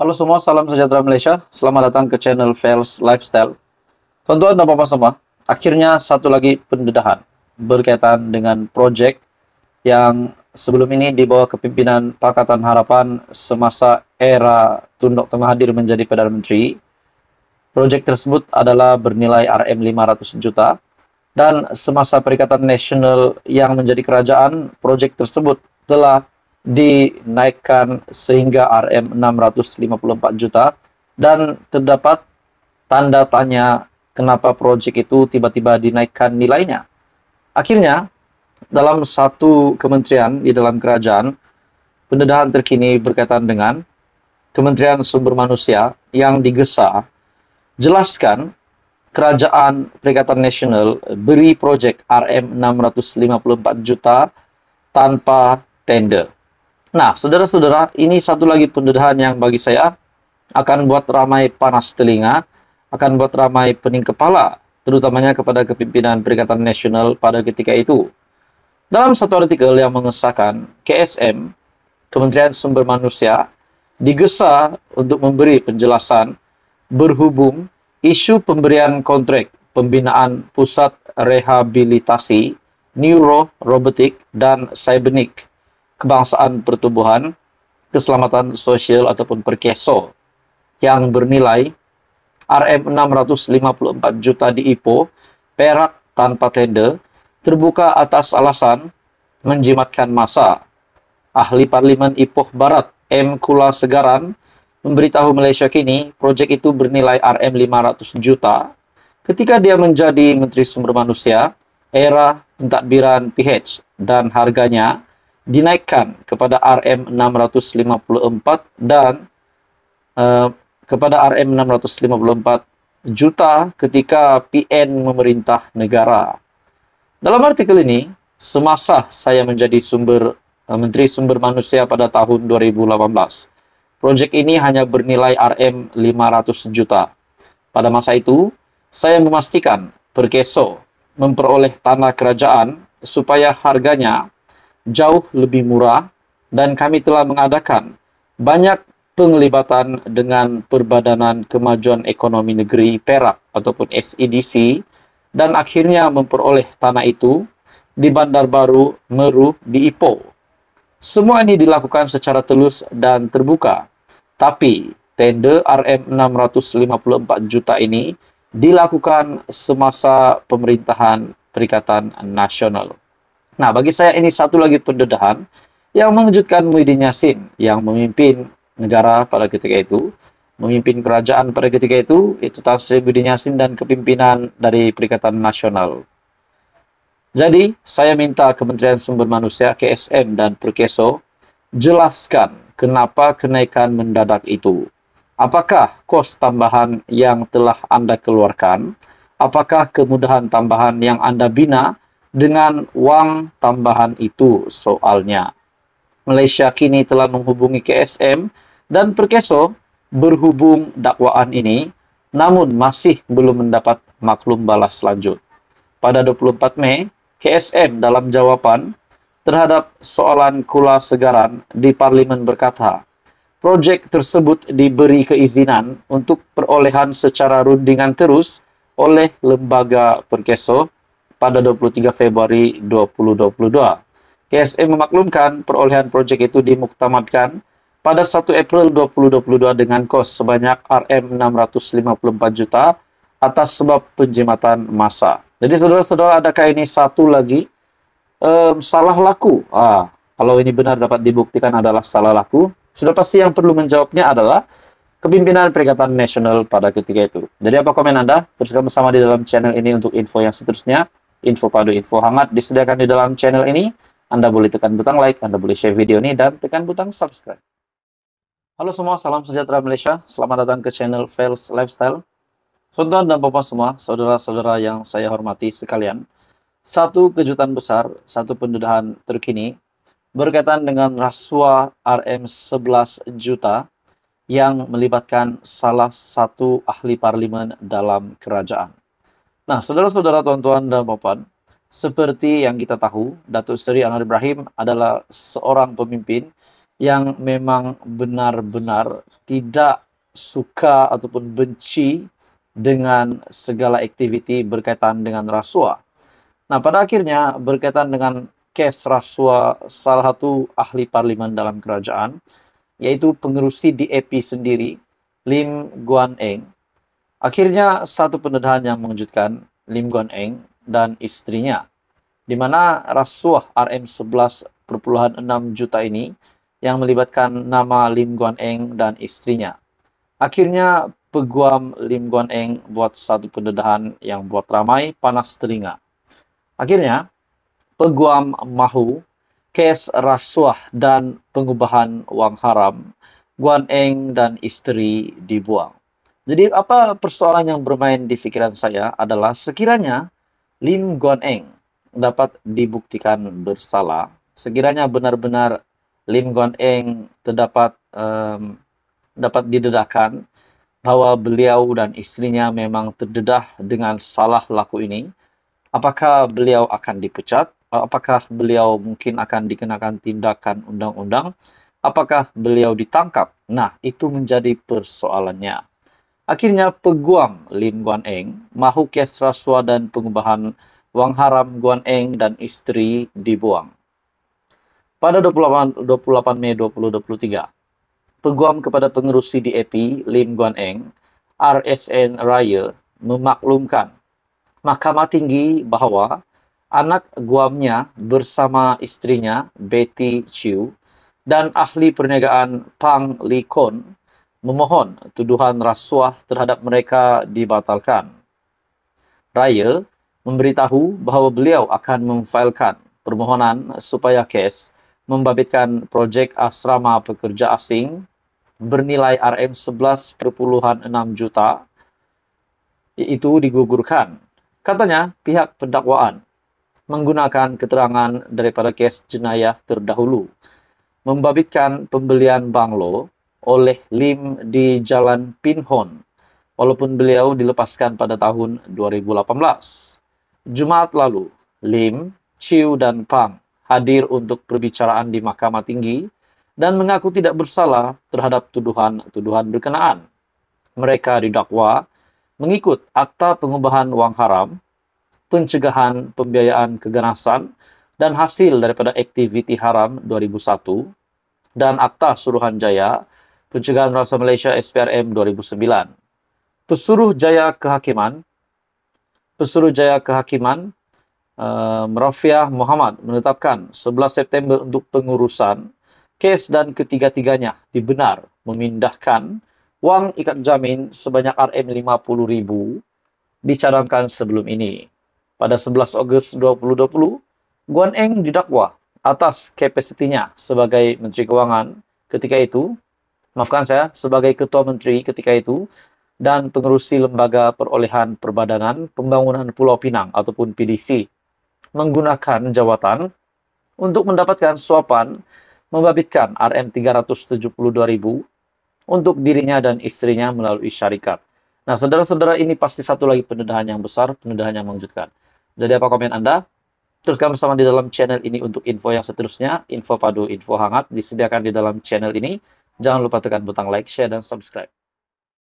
Halo semua, salam sejahtera Malaysia. Selamat datang ke channel Fels Lifestyle. Tuan-tuan dan bapak semua, akhirnya satu lagi pendedahan berkaitan dengan projek yang sebelum ini di bawah kepimpinan Pakatan Harapan semasa era Tun Dr. Mahathir menjadi Perdana Menteri. Projek tersebut adalah bernilai RM500 juta dan semasa Perikatan Nasional yang menjadi kerajaan, projek tersebut telah dinaikkan sehingga RM654 juta dan terdapat tanda tanya kenapa projek itu tiba-tiba dinaikkan nilainya. Akhirnya, dalam satu kementerian di dalam kerajaan, pendedahan terkini berkaitan dengan Kementerian Sumber Manusia yang digesa, jelaskan Kerajaan Perikatan Nasional beri projek RM654 juta tanpa tender. Nah, saudara-saudara, ini satu lagi pendedahan yang bagi saya akan buat ramai panas telinga, akan buat ramai pening kepala, terutamanya kepada kepimpinan Perikatan Nasional pada ketika itu. Dalam satu artikel yang mengesahkan, KSM, Kementerian Sumber Manusia, digesa untuk memberi penjelasan berhubung isu pemberian kontrak pembinaan pusat rehabilitasi neuro, robotik, dan cybernik kebangsaan pertumbuhan keselamatan sosial ataupun Perkeso yang bernilai RM654 juta di Ipoh, Perak tanpa tender, terbuka atas alasan menjimatkan massa. Ahli Parlimen Ipoh Barat M. Kula Segaran memberitahu Malaysia Kini, projek itu bernilai RM500 juta ketika dia menjadi Menteri Sumber Manusia era pentadbiran PH dan harganya dinaikkan kepada RM654 dan kepada RM654 juta ketika PN memerintah negara. Dalam artikel ini, semasa saya menjadi Menteri Sumber Manusia pada tahun 2018, projek ini hanya bernilai RM500 juta. Pada masa itu, saya memastikan Perkeso memperoleh tanah kerajaan supaya harganya jauh lebih murah dan kami telah mengadakan banyak penglibatan dengan Perbadanan Kemajuan Ekonomi Negeri Perak ataupun SEDC dan akhirnya memperoleh tanah itu di Bandar Baru Meru di Ipoh. Semua ini dilakukan secara telus dan terbuka. Tapi tender RM654 juta ini dilakukan semasa pemerintahan Perikatan Nasional. Nah, bagi saya ini satu lagi pendedahan yang mengejutkan Muhyiddin Yassin yang memimpin negara pada ketika itu, memimpin kerajaan pada ketika itu Tan Sri Muhyiddin Yassin dan kepimpinan dari Perikatan Nasional. Jadi, saya minta Kementerian Sumber Manusia, KSM dan Perkeso jelaskan kenapa kenaikan mendadak itu. Apakah kos tambahan yang telah Anda keluarkan? Apakah kemudahan tambahan yang Anda bina dengan wang tambahan itu soalnya? Malaysia Kini telah menghubungi KSM dan Perkeso berhubung dakwaan ini, namun masih belum mendapat maklum balas lanjut. Pada 24 Mei, KSM dalam jawapan terhadap soalan Kula Segaran di Parlimen berkata, projek tersebut diberi keizinan untuk perolehan secara rundingan terus oleh lembaga Perkeso pada 23 Februari 2022. KSM memaklumkan perolehan projek itu dimuktamadkan pada 1 April 2022 dengan kos sebanyak RM654 juta atas sebab penjimatan massa. Jadi saudara-saudara, adakah ini satu lagi salah laku? Kalau ini benar dapat dibuktikan adalah salah laku, sudah pasti yang perlu menjawabnya adalah kepimpinan Perikatan Nasional pada ketika itu. Jadi apa komen Anda? Teruskan bersama di dalam channel ini untuk info yang seterusnya. Info padu, info hangat disediakan di dalam channel ini. Anda boleh tekan butang like, Anda boleh share video ini, dan tekan butang subscribe. Halo semua, salam sejahtera Malaysia. Selamat datang ke channel Fels Lifestyle. Tuan-tuan dan bapak semua, saudara-saudara yang saya hormati sekalian. Satu kejutan besar, satu pendedahan terkini berkaitan dengan rasuah RM11 juta yang melibatkan salah satu ahli parlimen dalam kerajaan. Nah, saudara-saudara, tuan-tuan dan bapak, seperti yang kita tahu, Datuk Seri Anwar Ibrahim adalah seorang pemimpin yang memang benar-benar tidak suka ataupun benci dengan segala aktiviti berkaitan dengan rasuah. Nah, pada akhirnya berkaitan dengan case rasuah salah satu ahli parlimen dalam kerajaan, yaitu pengerusi DAP sendiri, Lim Guan Eng. Akhirnya satu pendedahan yang mengejutkan Lim Guan Eng dan istrinya, di mana rasuah Rm11,6 juta ini yang melibatkan nama Lim Guan Eng dan istrinya. Akhirnya peguam Lim Guan Eng buat satu pendedahan yang buat ramai panas telinga. Akhirnya, peguam mahu kes rasuah dan pengubahan wang haram Guan Eng dan istri dibuang. Jadi apa persoalan yang bermain di pikiran saya adalah sekiranya Lim Guan Eng dapat dibuktikan bersalah, sekiranya benar-benar Lim Guan Eng dapat didedahkan bahwa beliau dan istrinya memang terdedah dengan salah laku ini, apakah beliau akan dipecat? Apakah beliau mungkin akan dikenakan tindakan undang-undang? Apakah beliau ditangkap? Nah, itu menjadi persoalannya. Akhirnya peguam Lim Guan Eng mahu kes rasuah dan pengubahan wang haram Guan Eng dan istri dibuang. Pada 28 Mei 2023, peguam kepada pengerusi DAP Lim Guan Eng, RSN Raya, memaklumkan Mahkamah Tinggi bahwa anak guamnya bersama istrinya Betty Chiu dan ahli perniagaan Pang Li Kon memohon tuduhan rasuah terhadap mereka dibatalkan. Raya memberitahu bahawa beliau akan memfailkan permohonan supaya kes membabitkan projek asrama pekerja asing bernilai Rm11,6 juta itu digugurkan. Katanya pihak pendakwaan menggunakan keterangan daripada kes jenayah terdahulu membabitkan pembelian banglo oleh Lim di Jalan Pinhon, walaupun beliau dilepaskan pada tahun 2018. Jumaat lalu, Lim, Chiu dan Pang hadir untuk perbicaraan di Mahkamah Tinggi dan mengaku tidak bersalah terhadap tuduhan-tuduhan berkenaan. Mereka didakwa mengikut Akta Pengubahan Wang Haram, Pencegahan Pembiayaan Keganasan dan hasil daripada aktiviti haram 2001 dan Akta Suruhanjaya Pencegahan Rasa Malaysia SPRM 2009. Pesuruh Jaya Kehakiman Merafiah Muhammad menetapkan 11 September untuk pengurusan kes dan ketiga-tiganya dibenar memindahkan wang ikat jamin sebanyak Rm50,000 dicadangkan sebelum ini. Pada 11 Ogos 2020, Guan Eng didakwa atas kapasitinya sebagai Menteri Kewangan ketika itu, sebagai Ketua Menteri ketika itu, dan pengerusi Lembaga Perolehan Perbadanan Pembangunan Pulau Pinang ataupun PDC, menggunakan jawatan untuk mendapatkan suapan membabitkan Rm372,000 untuk dirinya dan istrinya melalui syarikat. Nah, saudara-saudara, ini pasti satu lagi pendedahan yang besar, pendedahan yang mengejutkan. Jadi apa komen Anda? Teruskan bersama di dalam channel ini untuk info yang seterusnya. Info padu, info hangat disediakan di dalam channel ini. Jangan lupa tekan butang like, share, dan subscribe.